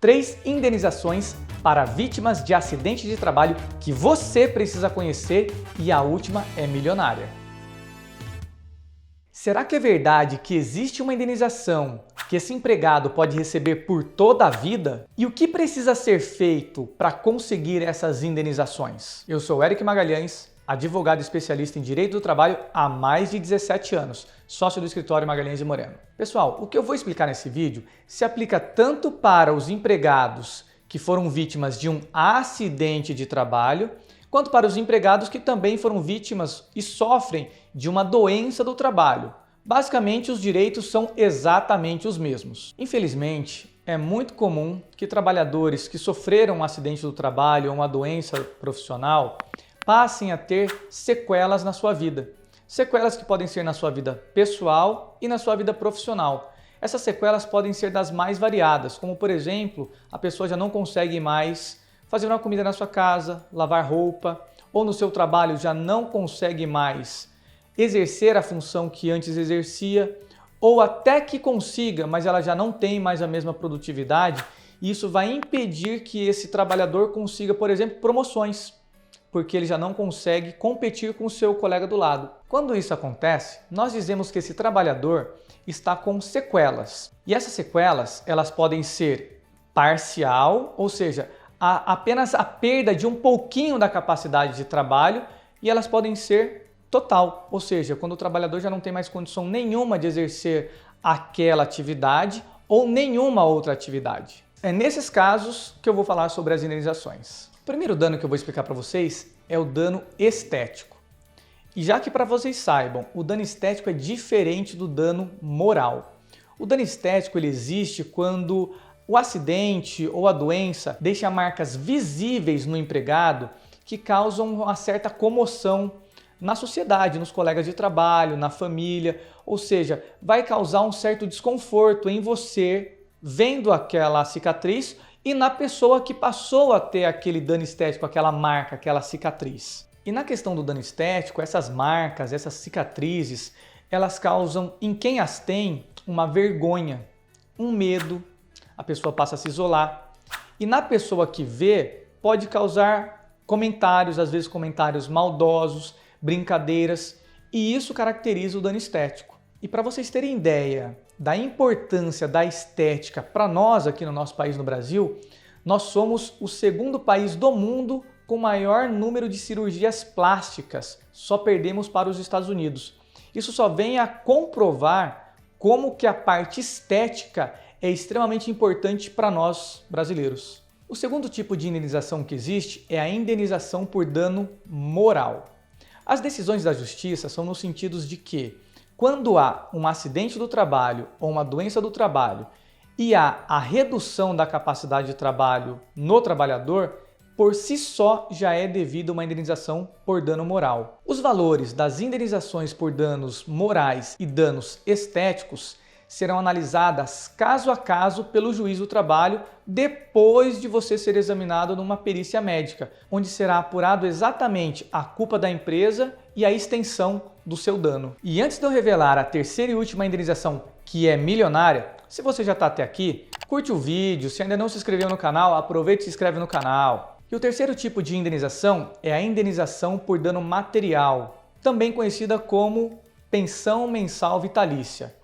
3 indenizações para vítimas de acidente de trabalho que você precisa conhecer e a última é milionária. Será que é verdade que existe uma indenização que esse empregado pode receber por toda a vida? E o que precisa ser feito para conseguir essas indenizações? Eu sou Eric Magalhães, advogado especialista em Direito do Trabalho há mais de 17 anos, sócio do escritório Magalhães e Moreno. Pessoal, o que eu vou explicar nesse vídeo se aplica tanto para os empregados que foram vítimas de um acidente de trabalho, quanto para os empregados que também foram vítimas e sofrem de uma doença do trabalho. Basicamente, os direitos são exatamente os mesmos. Infelizmente, é muito comum que trabalhadores que sofreram um acidente do trabalho ou uma doença profissional passem a ter sequelas na sua vida. Sequelas que podem ser na sua vida pessoal e na sua vida profissional. Essas sequelas podem ser das mais variadas, como por exemplo, a pessoa já não consegue mais fazer uma comida na sua casa, lavar roupa, ou no seu trabalho já não consegue mais exercer a função que antes exercia, ou até que consiga, mas ela já não tem mais a mesma produtividade, e isso vai impedir que esse trabalhador consiga, por exemplo, promoções, porque ele já não consegue competir com o seu colega do lado. Quando isso acontece, nós dizemos que esse trabalhador está com sequelas. E essas sequelas, elas podem ser parcial, ou seja, apenas a perda de um pouquinho da capacidade de trabalho, e elas podem ser total, ou seja, quando o trabalhador já não tem mais condição nenhuma de exercer aquela atividade ou nenhuma outra atividade. É nesses casos que eu vou falar sobre as indenizações. O primeiro dano que eu vou explicar para vocês é o dano estético. E já que para vocês saibam, o dano estético é diferente do dano moral. O dano estético ele existe quando o acidente ou a doença deixa marcas visíveis no empregado que causam uma certa comoção na sociedade, nos colegas de trabalho, na família, ou seja, vai causar um certo desconforto em você vendo aquela cicatriz e na pessoa que passou a ter aquele dano estético, aquela marca, aquela cicatriz. E na questão do dano estético, essas marcas, essas cicatrizes, elas causam em quem as tem uma vergonha, um medo, a pessoa passa a se isolar. E na pessoa que vê, pode causar comentários, às vezes comentários maldosos, brincadeiras, e isso caracteriza o dano estético. E para vocês terem ideia da importância da estética para nós aqui no nosso país, no Brasil, nós somos o segundo país do mundo com maior número de cirurgias plásticas, só perdemos para os Estados Unidos. Isso só vem a comprovar como que a parte estética é extremamente importante para nós brasileiros. O segundo tipo de indenização que existe é a indenização por dano moral. As decisões da justiça são no sentido de que, quando há um acidente do trabalho ou uma doença do trabalho e há a redução da capacidade de trabalho no trabalhador, por si só já é devido a uma indenização por dano moral. Os valores das indenizações por danos morais e danos estéticos serão analisadas caso a caso pelo juiz do trabalho depois de você ser examinado numa perícia médica, onde será apurado exatamente a culpa da empresa e a extensão do seu dano. E antes de eu revelar a terceira e última indenização, que é milionária, se você já está até aqui, curte o vídeo, se ainda não se inscreveu no canal, aproveita e se inscreve no canal. E o terceiro tipo de indenização é a indenização por dano material, também conhecida como pensão mensal vitalícia.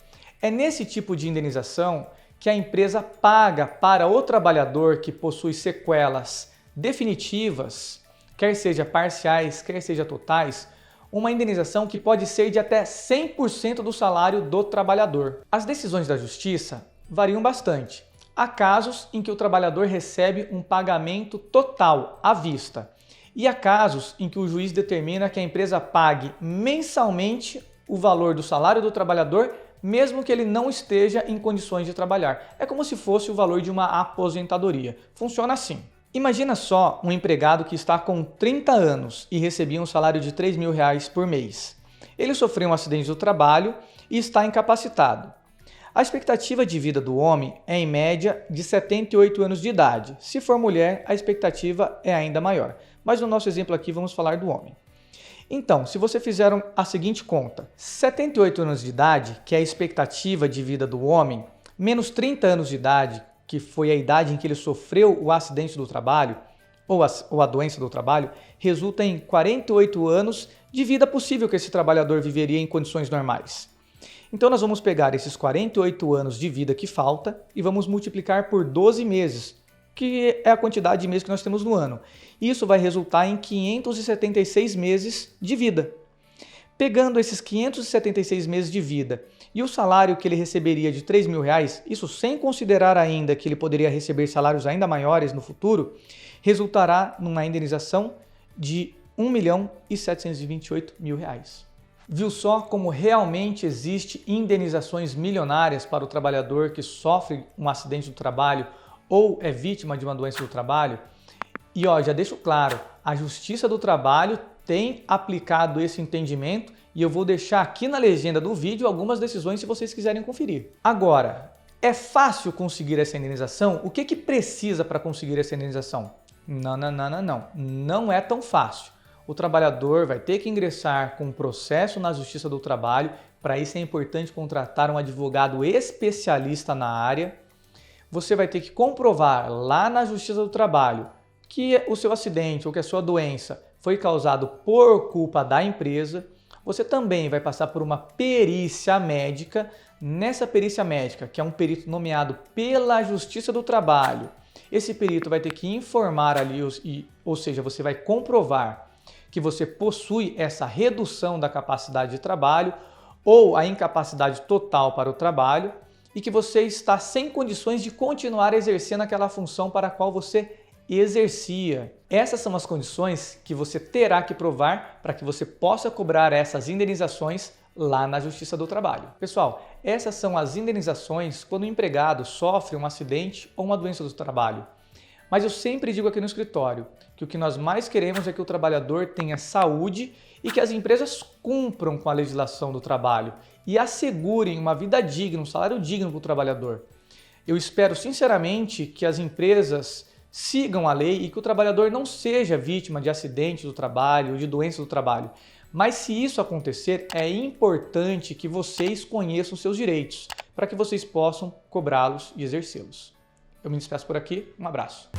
É nesse tipo de indenização que a empresa paga para o trabalhador que possui sequelas definitivas, quer seja parciais, quer seja totais, uma indenização que pode ser de até 100% do salário do trabalhador. As decisões da justiça variam bastante. Há casos em que o trabalhador recebe um pagamento total à vista. E há casos em que o juiz determina que a empresa pague mensalmente o valor do salário do trabalhador, mesmo que ele não esteja em condições de trabalhar. É como se fosse o valor de uma aposentadoria. Funciona assim. Imagina só um empregado que está com 30 anos e recebia um salário de R$3.000 por mês. Ele sofreu um acidente do trabalho e está incapacitado. A expectativa de vida do homem é em média de 78 anos de idade. Se for mulher, a expectativa é ainda maior. Mas no nosso exemplo aqui vamos falar do homem. Então, se você fizer a seguinte conta, 78 anos de idade, que é a expectativa de vida do homem, menos 30 anos de idade, que foi a idade em que ele sofreu o acidente do trabalho ou a doença do trabalho, resulta em 48 anos de vida possível que esse trabalhador viveria em condições normais. Então nós vamos pegar esses 48 anos de vida que falta e vamos multiplicar por 12 meses, que é a quantidade de meses que nós temos no ano. Isso vai resultar em 576 meses de vida. Pegando esses 576 meses de vida e o salário que ele receberia de R$3.000, isso sem considerar ainda que ele poderia receber salários ainda maiores no futuro, resultará numa indenização de R$1.728.000. Viu só como realmente existe indenizações milionárias para o trabalhador que sofre um acidente do trabalho ou é vítima de uma doença do trabalho? E já deixo claro, a Justiça do Trabalho tem aplicado esse entendimento e eu vou deixar aqui na legenda do vídeo algumas decisões se vocês quiserem conferir. Agora, é fácil conseguir essa indenização? O que precisa para conseguir essa indenização? Não. Não é tão fácil. O trabalhador vai ter que ingressar com um processo na Justiça do Trabalho. Para isso é importante contratar um advogado especialista na área. Você vai ter que comprovar lá na Justiça do Trabalho que o seu acidente ou que a sua doença foi causado por culpa da empresa. Você também vai passar por uma perícia médica. Nessa perícia médica, que é um perito nomeado pela Justiça do Trabalho, esse perito vai ter que informar ali, ou seja, você vai comprovar que você possui essa redução da capacidade de trabalho ou a incapacidade total para o trabalho e que você está sem condições de continuar exercendo aquela função para a qual você exercia. Essas são as condições que você terá que provar para que você possa cobrar essas indenizações lá na Justiça do Trabalho. Pessoal, essas são as indenizações quando o empregado sofre um acidente ou uma doença do trabalho. Mas eu sempre digo aqui no escritório que o que nós mais queremos é que o trabalhador tenha saúde e que as empresas cumpram com a legislação do trabalho e assegurem uma vida digna, um salário digno para o trabalhador. Eu espero sinceramente que as empresas sigam a lei e que o trabalhador não seja vítima de acidentes do trabalho ou de doenças do trabalho. Mas se isso acontecer, é importante que vocês conheçam seus direitos para que vocês possam cobrá-los e exercê-los. Eu me despeço por aqui, um abraço.